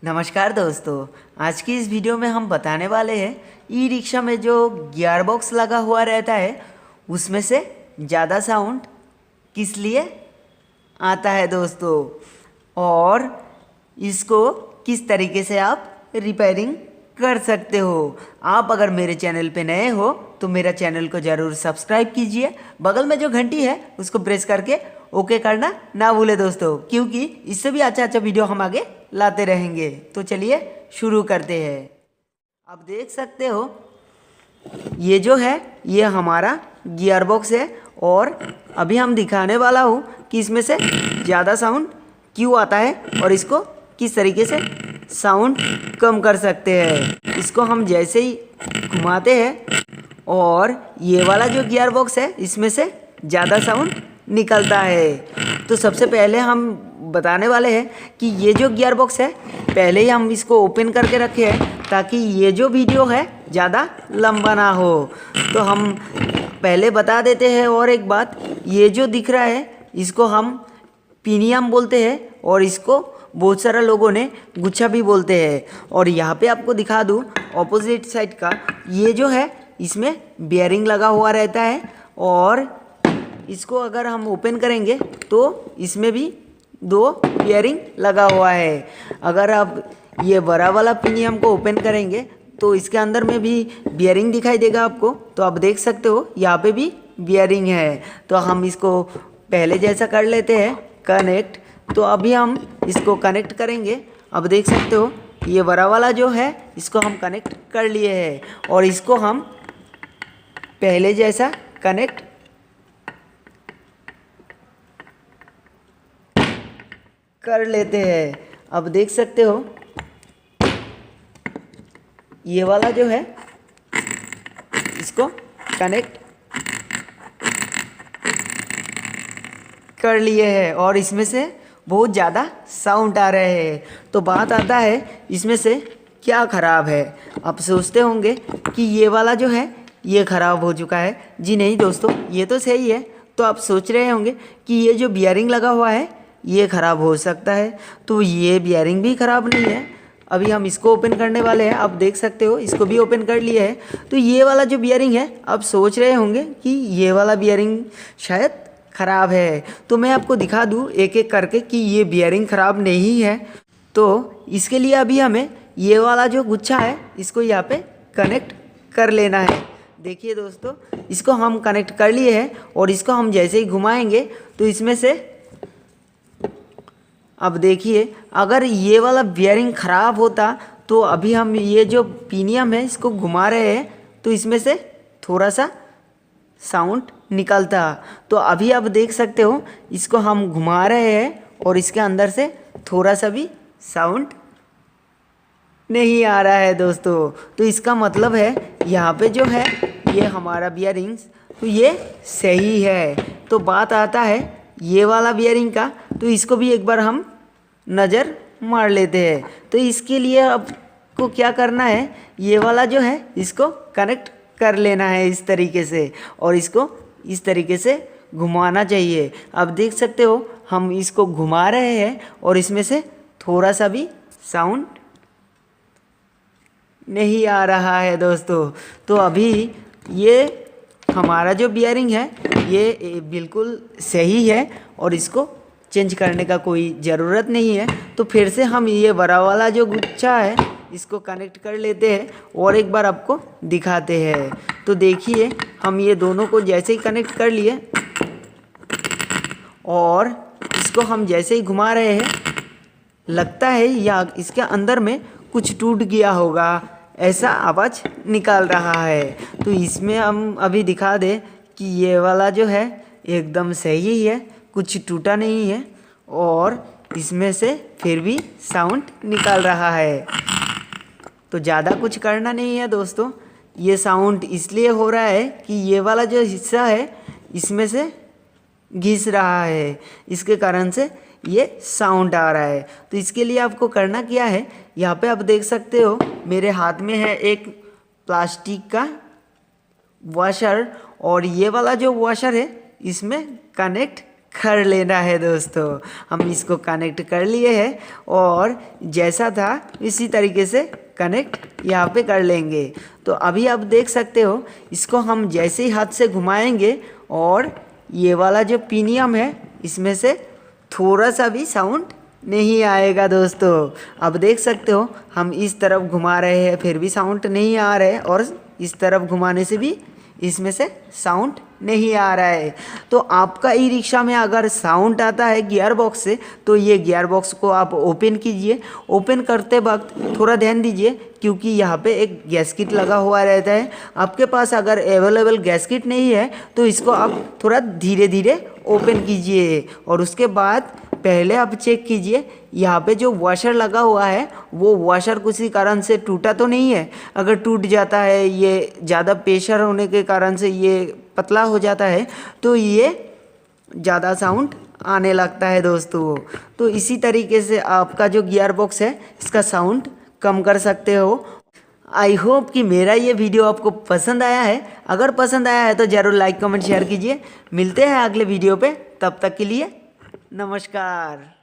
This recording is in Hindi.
नमस्कार दोस्तों। आज की इस वीडियो में हम बताने वाले हैं ई रिक्शा में जो गियर बॉक्स लगा हुआ रहता है उसमें से ज़्यादा साउंड किस लिए आता है दोस्तों, और इसको किस तरीके से आप रिपेयरिंग कर सकते हो। आप अगर मेरे चैनल पे नए हो तो मेरा चैनल को ज़रूर सब्सक्राइब कीजिए, बगल में जो घंटी है उसको प्रेस करके ओके करना ना भूले दोस्तों, क्योंकि इससे भी अच्छा वीडियो हम आगे लाते रहेंगे। तो चलिए शुरू करते हैं। आप देख सकते हो ये जो है ये हमारा गियर बॉक्स है, और अभी हम दिखाने वाला हूँ कि इसमें से ज़्यादा साउंड क्यों आता है और इसको किस तरीके से साउंड कम कर सकते हैं। इसको हम जैसे ही घुमाते हैं और ये वाला जो गियर बॉक्स है इसमें से ज़्यादा साउंड निकलता है। तो सबसे पहले हम बताने वाले हैं कि ये जो गियर बॉक्स है पहले ही हम इसको ओपन करके रखे हैं ताकि ये जो वीडियो है ज़्यादा लंबा ना हो। तो हम पहले बता देते हैं और एक बात, ये जो दिख रहा है इसको हम पिनियम बोलते हैं और इसको बहुत सारा लोगों ने गुच्छा भी बोलते हैं। और यहाँ पे आपको दिखा दूँ ऑपोजिट साइड का, ये जो है इसमें बियरिंग लगा हुआ रहता है, और इसको अगर हम ओपन करेंगे तो इसमें भी 2 बियरिंग लगा हुआ है। अगर आप ये बड़ा वाला पिनियम को ओपन करेंगे तो इसके अंदर में भी बियरिंग दिखाई देगा आपको। तो आप देख सकते हो यहाँ पे भी बियरिंग है। तो हम इसको पहले जैसा कर लेते हैं कनेक्ट। तो अभी हम इसको कनेक्ट करेंगे। अब देख सकते हो ये बड़ा वाला जो है इसको हम कनेक्ट कर लिए हैं, और इसको हम पहले जैसा कनेक्ट कर लेते हैं। अब देख सकते हो ये वाला जो है इसको कनेक्ट कर लिए हैं, और इसमें से बहुत ज़्यादा साउंड आ रहे हैं। तो बात आता है इसमें से क्या ख़राब है। आप सोचते होंगे कि ये वाला जो है ये ख़राब हो चुका है। जी नहीं दोस्तों, ये तो सही है। तो आप सोच रहे होंगे कि ये जो बियरिंग लगा हुआ है ये ख़राब हो सकता है, तो ये बियरिंग भी ख़राब नहीं है। अभी हम इसको ओपन करने वाले हैं। आप देख सकते हो इसको भी ओपन कर लिया है। तो ये वाला जो बियरिंग है आप सोच रहे होंगे कि ये वाला बियरिंग शायद ख़राब है। तो मैं आपको दिखा दूँ एक एक करके कि ये बियरिंग ख़राब नहीं है। तो इसके लिए अभी हमें ये वाला जो गुच्छा है इसको यहाँ पे कनेक्ट कर लेना है। देखिए दोस्तों, इसको हम कनेक्ट कर लिए हैं, और इसको हम जैसे ही घुमाएंगे तो इसमें से अब देखिए अगर ये वाला बियरिंग ख़राब होता तो अभी हम ये जो पिनियम है इसको घुमा रहे हैं तो इसमें से थोड़ा सा साउंड निकलता। तो अभी आप देख सकते हो इसको हम घुमा रहे हैं और इसके अंदर से थोड़ा सा भी साउंड नहीं आ रहा है दोस्तों। तो इसका मतलब है यहाँ पे जो है ये हमारा बियरिंग्स तो ये सही है। तो बात आता है ये वाला बियरिंग का, तो इसको भी एक बार हम नज़र मार लेते हैं। तो इसके लिए आपको क्या करना है, ये वाला जो है इसको कनेक्ट कर लेना है इस तरीके से, और इसको इस तरीके से घुमाना चाहिए। अब देख सकते हो हम इसको घुमा रहे हैं और इसमें से थोड़ा सा भी साउंड नहीं आ रहा है दोस्तों। तो अभी ये हमारा जो बियरिंग है ये बिल्कुल सही है और इसको चेंज करने का कोई ज़रूरत नहीं है। तो फिर से हम ये बड़ा वाला जो गुच्छा है इसको कनेक्ट कर लेते हैं और एक बार आपको दिखाते हैं। तो देखिए हम ये दोनों को जैसे ही कनेक्ट कर लिए और इसको हम जैसे ही घुमा रहे हैं, लगता है या इसके अंदर में कुछ टूट गया होगा, ऐसा आवाज़ निकाल रहा है। तो इसमें हम अभी दिखा दें कि ये वाला जो है एकदम सही है, कुछ टूटा नहीं है, और इसमें से फिर भी साउंड निकाल रहा है। तो ज़्यादा कुछ करना नहीं है दोस्तों। ये साउंड इसलिए हो रहा है कि ये वाला जो हिस्सा है इसमें से घिस रहा है, इसके कारण से ये साउंड आ रहा है। तो इसके लिए आपको करना क्या है, यहाँ पे आप देख सकते हो मेरे हाथ में है एक प्लास्टिक का वॉशर, और ये वाला जो वॉशर है इसमें कनेक्ट कर लेना है दोस्तों। हम इसको कनेक्ट कर लिए हैं और जैसा था इसी तरीके से कनेक्ट यहाँ पे कर लेंगे। तो अभी आप देख सकते हो, इसको हम जैसे ही हाथ से घुमाएंगे और ये वाला जो पिनियम है इसमें से थोड़ा सा भी साउंड नहीं आएगा दोस्तों। अब देख सकते हो हम इस तरफ घुमा रहे हैं फिर भी साउंड नहीं आ रहा है, और इस तरफ घुमाने से भी इसमें से साउंड नहीं आ रहा है। तो आपका ई रिक्शा में अगर साउंड आता है गियर बॉक्स से, तो ये गियर बॉक्स को आप ओपन कीजिए। ओपन करते वक्त थोड़ा ध्यान दीजिए क्योंकि यहाँ पे एक गैसकिट लगा हुआ रहता है। आपके पास अगर अवेलेबल गैसकिट नहीं है तो इसको आप थोड़ा धीरे धीरे ओपन कीजिए, और उसके बाद पहले आप चेक कीजिए यहाँ पे जो वॉशर लगा हुआ है वो वॉशर किसी कारण से टूटा तो नहीं है। अगर टूट जाता है, ये ज़्यादा प्रेशर होने के कारण से ये पतला हो जाता है, तो ये ज़्यादा साउंड आने लगता है दोस्तों। तो इसी तरीके से आपका जो गियर बॉक्स है इसका साउंड कम कर सकते हो। आई होप कि मेरा ये वीडियो आपको पसंद आया है। अगर पसंद आया है तो ज़रूर लाइक कमेंट शेयर कीजिए। मिलते हैं अगले वीडियो पे, तब तक के लिए नमस्कार।